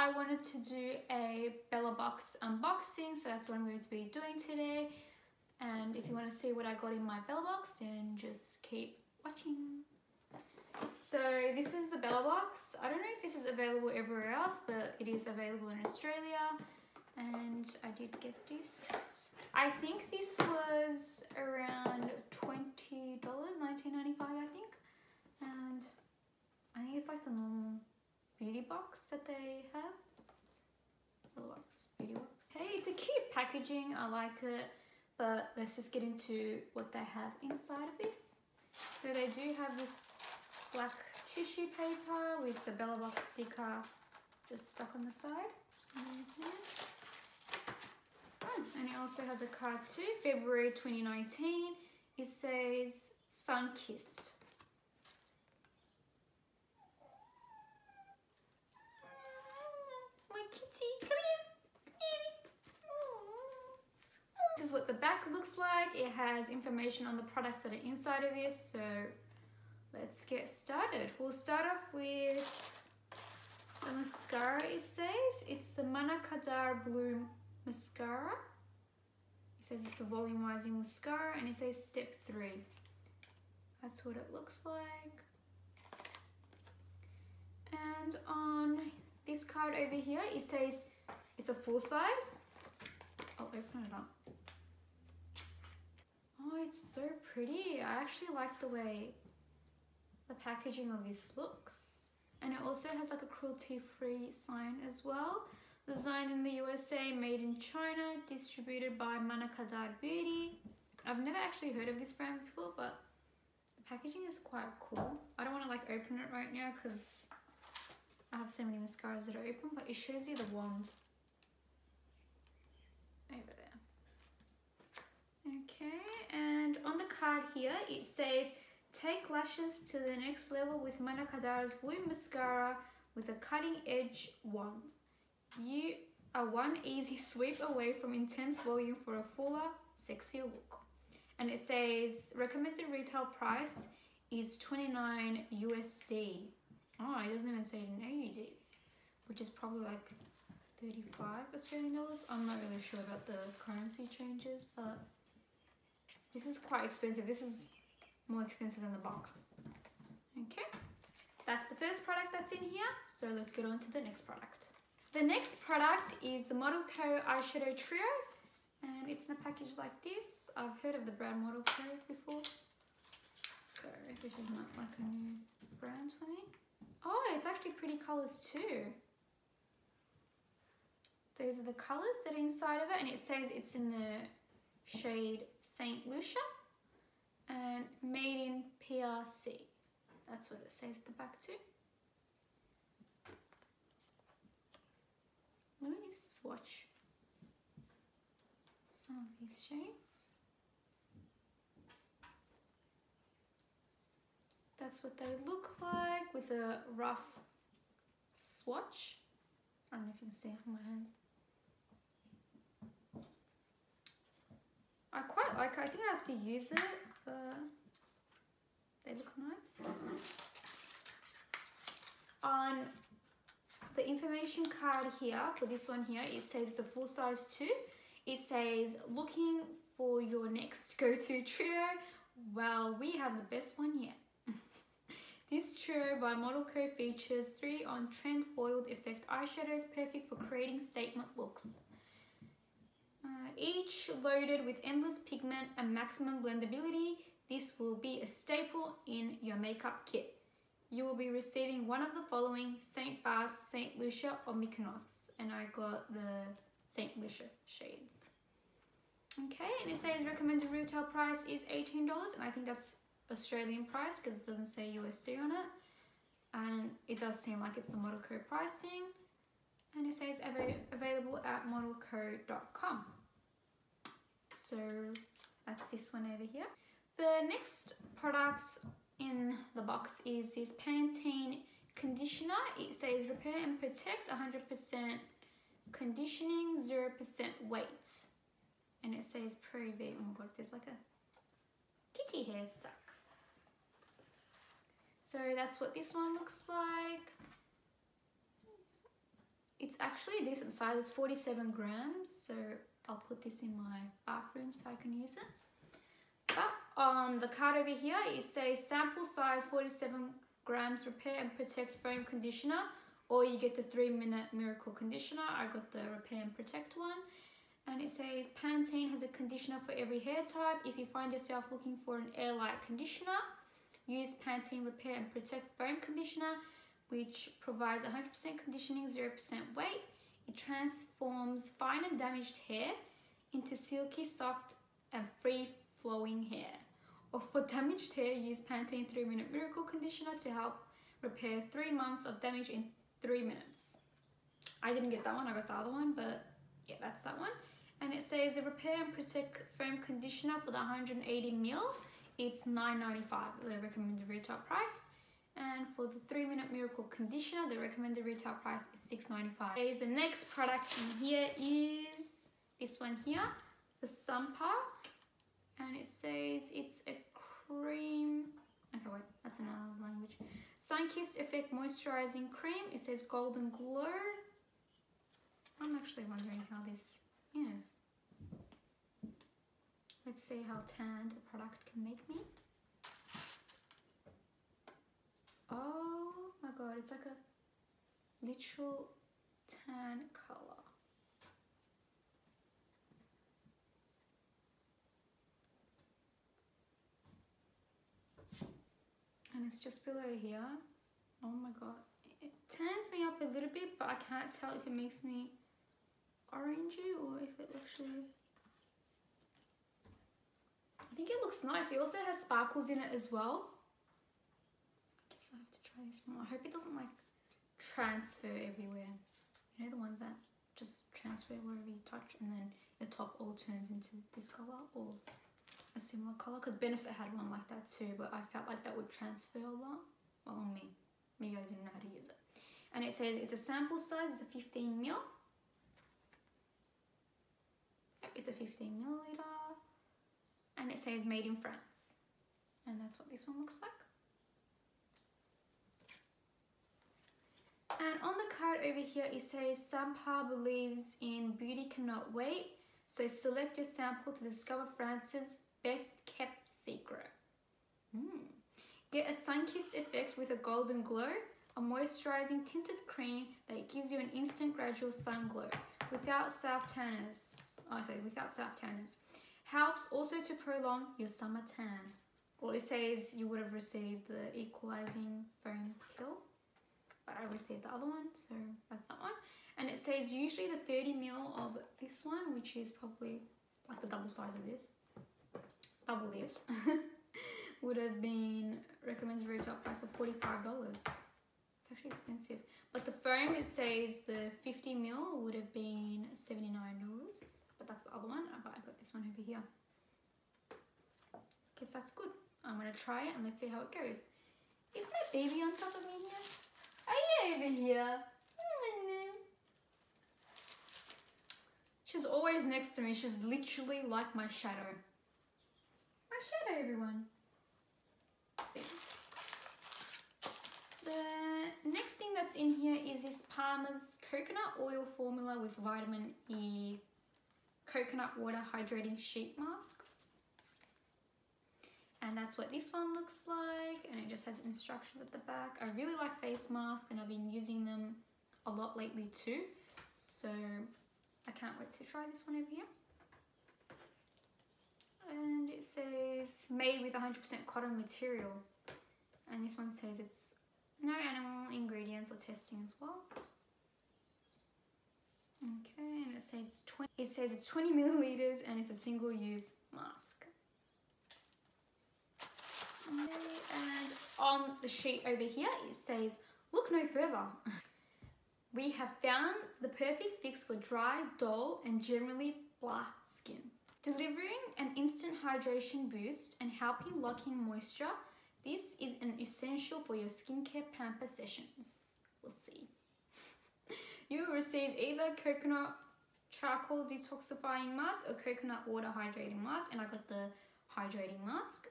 I wanted to do a Bellabox unboxing, so that's what I'm going to be doing today. And if you want to see what I got in my Bellabox, then just keep watching. So this is the Bellabox. I don't know if this is available everywhere else, but it is available in Australia. And I did get this. I think this was around $20, $19.95 I think. And I think it's like the normal beauty box that they have. Bellabox, beauty box. Hey, it's a cute packaging, I like it. But let's just get into what they have inside of this. So they do have this black tissue paper with the Bellabox sticker just stuck on the side. And it also has a card too, February 2019. It says sun-kissed. My kitty, come here. This is what the back looks like. It has information on the products that are inside of this, so let's get started. We'll start off with the mascara, it says. It's the Mascara Blue Mascara. It says it's a volumizing mascara and it says step 3. That's what it looks like. And on this card over here, it says it's a full size. I'll open it up. Oh, it's so pretty. I actually like the way the packaging of this looks. And it also has like a cruelty-free sign as well. Designed in the USA, made in China, distributed by Mascara Beauty. I've never actually heard of this brand before, but the packaging is quite cool. I don't want to like open it right now because I have so many mascaras that are open, but it shows you the wand over there. Okay, and on the card here, it says, take lashes to the next level with Mascara's Blue Mascara with a cutting edge wand. You are one easy sweep away from intense volume for a fuller, sexier look. And it says recommended retail price is $29 USD. Oh, it doesn't even say it in AUD, which is probably like 35 Australian dollars. I'm not really sure about the currency changes, but this is quite expensive. This is more expensive than the box. Okay, that's the first product that's in here. So let's get on to the next product. The next product is the Model Co eyeshadow trio, and it's in a package like this. I've heard of the brand Model Co before, so this is not like a new brand for me. Oh, it's actually pretty colors too. Those are the colors that are inside of it, and it says it's in the shade Saint Lucia and made in PRC. That's what it says at the back too. Let me swatch some of these shades. That's what they look like with a rough swatch. I don't know if you can see it on my hand. I quite like it. I think I have to use it. They look nice. On the information card here, for this one here, it says it's a full size 2. It says, looking for your next go-to trio? Well, we have the best one here. This trio by Model Co features 3 on-trend foiled effect eyeshadows, perfect for creating statement looks. Each loaded with endless pigment and maximum blendability, this will be a staple in your makeup kit. You will be receiving one of the following: St. Bart's, St. Lucia or Mykonos. And I got the St. Lucia shades. Okay, and it says recommended retail price is $18, and I think that's Australian price because it doesn't say USD on it. And it does seem like it's the Model Co pricing. And it says available at modelco.com. So that's this one over here. The next product in the box is this Pantene conditioner. It says repair and protect, 100% conditioning, 0% weight. And it says Pro-V. Oh my god, there's like a kitty hair stuck. So that's what this one looks like. It It's actually a decent size. It's 47 grams, so I'll put this in my bathroom so I can use it. But on the card over here, it says sample size 47 grams repair and protect foam conditioner, or you get the 3-minute miracle conditioner. I got the repair and protect one. And it says Pantene has a conditioner for every hair type. If you find yourself looking for an airlight conditioner, use Pantene Repair and Protect Foam Conditioner, which provides 100% conditioning, 0% weight. It transforms fine and damaged hair into silky, soft and free-flowing hair. Or for damaged hair, use Pantene 3-minute miracle conditioner to help repair 3 months of damage in 3 minutes. I didn't get that one, I got the other one, but yeah, that's that one. And it says the Repair and Protect Foam Conditioner for the 180ml, it's $9.95, the recommended retail price. And for the 3-minute miracle conditioner, the recommended retail price is $6.95. Okay, the next product in here is this one here, the Sunpa. And it says it's a cream. Okay, wait, that's another language. Sun-Kissed Effect Moisturizing Cream. It says Golden Glow. I'm actually wondering how this is. Let's see how tanned the product can make me. Oh my god, it's like a literal tan color. And it's just below here. Oh my god. It tans me up a little bit, but I can't tell if it makes me orangey or if it actually... I think it looks nice. It also has sparkles in it as well. I guess I have to try this one. I hope it doesn't like transfer everywhere. You know, the ones that just transfer wherever you touch and then the top all turns into this color or a similar color, because Benefit had one like that too, but I felt like that would transfer a lot. Well, on me. Maybe I didn't know how to use it. And it says it's a sample size, it's a 15ml. Yep, it's a 15ml. And it says made in France. And that's what this one looks like. And on the card over here, it says Sunpa believes in beauty cannot wait. So select your sample to discover France's best kept secret. Get a sun-kissed effect with a golden glow, a moisturizing tinted cream that gives you an instant gradual sun glow without self-tanners. Without self-tanners. Helps also to prolong your summer tan. Well, it says you would have received the equalizing foam pill, but I received the other one, so that's that one. And it says usually the 30ml of this one, which is probably like the double size of this, double this, would have been recommended retail price of $45. It's actually expensive. But the foam, it says the 50ml would have been $79. But that's the other one. But I got this one over here. Guess that's good. I'm gonna try it and let's see how it goes. Is my baby on top of me here? Are you over here? She's always next to me. She's literally like my shadow. My shadow, everyone. The next thing that's in here is this Palmer's coconut oil formula with vitamin E coconut water hydrating sheet mask. And that's what this one looks like, and it just has instructions at the back. I really like face masks and I've been using them a lot lately too, so I can't wait to try this one over here. And it says made with 100% cotton material, and this one says it's no animal ingredients or testing as well. Okay, and it says it's 20 milliliters and it's a single-use mask. Okay, and on the sheet over here it says, look no further. We have found the perfect fix for dry, dull and generally blah skin. Delivering an instant hydration boost and helping lock in moisture, this is an essential for your skincare pamper sessions. We'll see. You will receive either coconut charcoal detoxifying mask or coconut water hydrating mask, and I got the hydrating mask.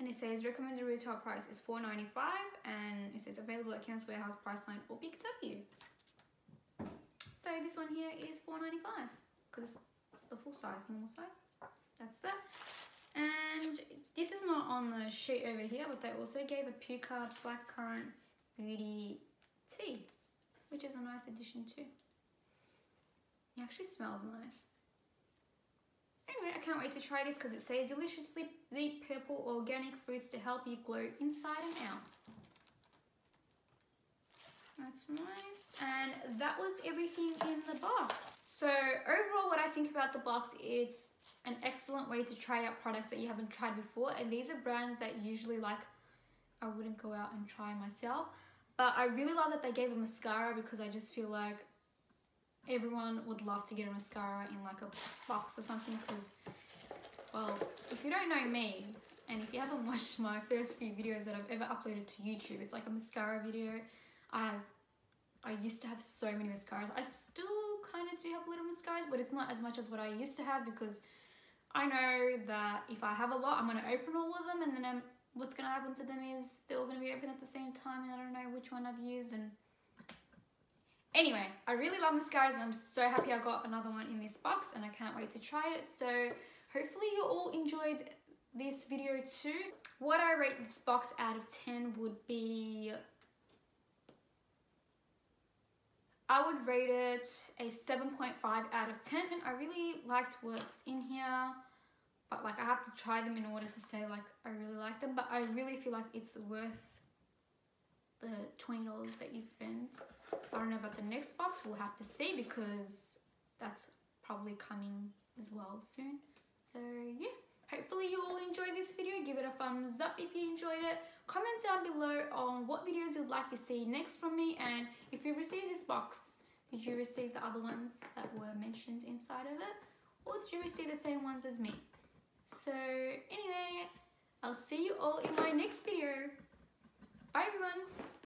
And it says recommended retail price is $4.95, and it says available at Chemist Warehouse, Priceline or Big W. So this one here is $4.95 because the full size, normal size. That's that. And this is not on the sheet over here, but they also gave a Puka Blackcurrant Beauty Tea, which is a nice addition too. It actually smells nice. Anyway, I can't wait to try this because it says deliciously deep purple organic fruits to help you glow inside and out. That's nice. And that was everything in the box. So overall, what I think about the box, it's an excellent way to try out products that you haven't tried before. And these are brands that usually like I wouldn't go out and try myself. But I really love that they gave a mascara because I just feel like everyone would love to get a mascara in like a box or something because, well, if you don't know me and if you haven't watched my first few videos that I've ever uploaded to YouTube, it's like a mascara video. I used to have so many mascaras. I still kind of do have little mascaras, but it's not as much as what I used to have because I know that if I have a lot, I'm going to open all of them and then what's going to happen to them is they're all going to be open at the same time and I don't know which one I've used. And anyway, I really love mascaras and I'm so happy I got another one in this box and I can't wait to try it. So hopefully you all enjoyed this video too. What I rate this box out of 10 would be, I would rate it a 7.5 out of 10 and I really liked what's in here, but like I have to try them in order to say like I really like them, but I really feel like it's worth the $20 that you spend. I don't know about the next box, we'll have to see because that's probably coming as well soon. So yeah, hopefully you all enjoyed this video. Give it a thumbs up if you enjoyed it. Comment down below on what videos you'd like to see next from me, and if you received this box, did you receive the other ones that were mentioned inside of it, or did you receive the same ones as me? So anyway, I'll see you all in my next video. Bye everyone.